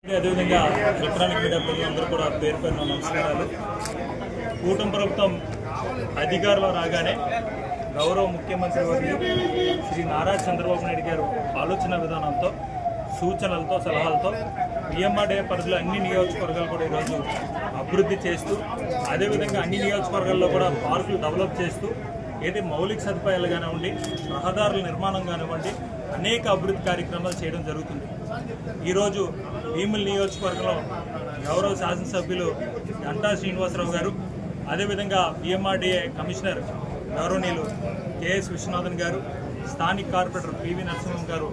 అదేవిధంగా electronic media ప్రజలందరూ కూడా పేరు పేరున నమస్కారాలు. కూటమి ప్రభుత్వం అధికారంలో రాగానే గౌరవ ముఖ్యమంత్రి వర్యులు శ్రీ నారా చంద్రబాబు నాయుడు గారు ఆలోచన విధానంతో సూచనలతో సలహాలతో పిఎంఆర్డీఏ పరిధిలో అన్ని నియోజకవర్గాలు కూడా ఈరోజు అభివృద్ధి చేస్తూ అదేవిధంగా అన్ని నియోజకవర్గాల్లో కూడా పార్కులు డెవలప్ చేస్తూ ఏది మౌలిక సదుపాయాలు కానివ్వండి, రహదారుల నిర్మాణం కానివ్వండి, అనేక అభివృద్ధి కార్యక్రమాలు చేయడం జరుగుతుంది. ఈరోజు భీమిలి నియోజకవర్గంలో గౌరవ శాసనసభ్యులు గంటా శ్రీనివాసరావు గారు, అదేవిధంగా పిఎంఆర్డీఏ కమిషనర్ గౌరవనీయులు కెఎస్ విశ్వనాథన్ గారు, స్థానిక కార్పొరేటర్ పివి నరసింహం గారు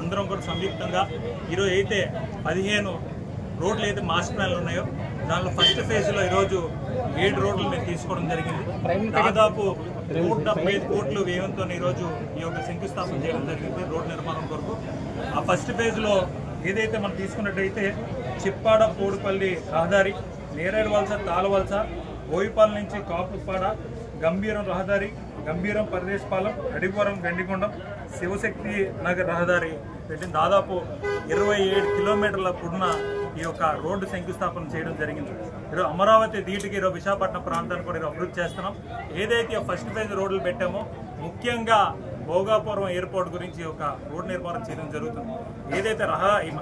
అందరం కూడా సంయుక్తంగా ఈరోజు అయితే 15 రోడ్లు అయితే మాస్టర్ ప్లాన్లు ఉన్నాయో దానిలో ఫస్ట్ ఫేజ్లో ఈరోజు 7 రోడ్లు నేను తీసుకోవడం జరిగింది. దాదాపు 175 కోట్ల వ్యయంతో ఈరోజు ఈ యొక్క శంకుస్థాపన చేయడం జరిగింది రోడ్డు నిర్మాణం కొరకు. ఆ ఫస్ట్ ఫేజ్లో ఏదైతే మనం తీసుకున్నట్టయితే చిప్పాడ పోడుపల్లి రహదారి, నేరేడు వలస తాళవలస, బోయిపాలెం నుంచి కాపుపాడ, గంభీరం రహదారి, గంభీరం పరదేశపాలెం, అడిపురం గండికొండం, శివశక్తి నగర్ రహదారి పెట్టిన దాదాపు 27 కిలోమీటర్ల పొడవున ఈ యొక్క రోడ్డు శంకుస్థాపన చేయడం జరిగింది. ఈరోజు అమరావతి ధీటుకి ఈరోజు విశాఖపట్నం ప్రాంతాన్ని కూడా అభివృద్ధి చేస్తున్నాం. ఏదైతే ఫస్ట్ ఫేజ్ రోడ్లు పెట్టామో ముఖ్యంగా భోగాపురం ఎయిర్పోర్ట్ గురించి ఒక రోడ్డు నిర్మాణం చేయడం జరుగుతుంది. ఏదైతే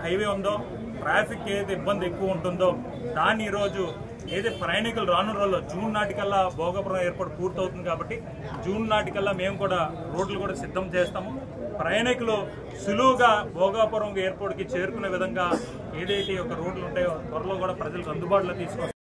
హైవే ఉందో ట్రాఫిక్ ఏదైతే ఇబ్బంది ఎక్కువ ఉంటుందో దాన్ని ఈరోజు ఏదైతే ప్రయాణికులు రానున్న రోజుల్లో జూన్ నాటికల్లా భోగాపురం ఎయిర్పోర్ట్ పూర్తవుతుంది కాబట్టి జూన్ నాటికల్లా మేము కూడా రోడ్లు కూడా సిద్ధం చేస్తాము. ప్రయాణికులు సులువుగా భోగాపురం ఎయిర్పోర్ట్కి చేరుకునే విధంగా ఏదైతే ఒక రోడ్లు ఉంటాయో త్వరలో కూడా ప్రజలకు అందుబాటులో తీసుకొస్తాం.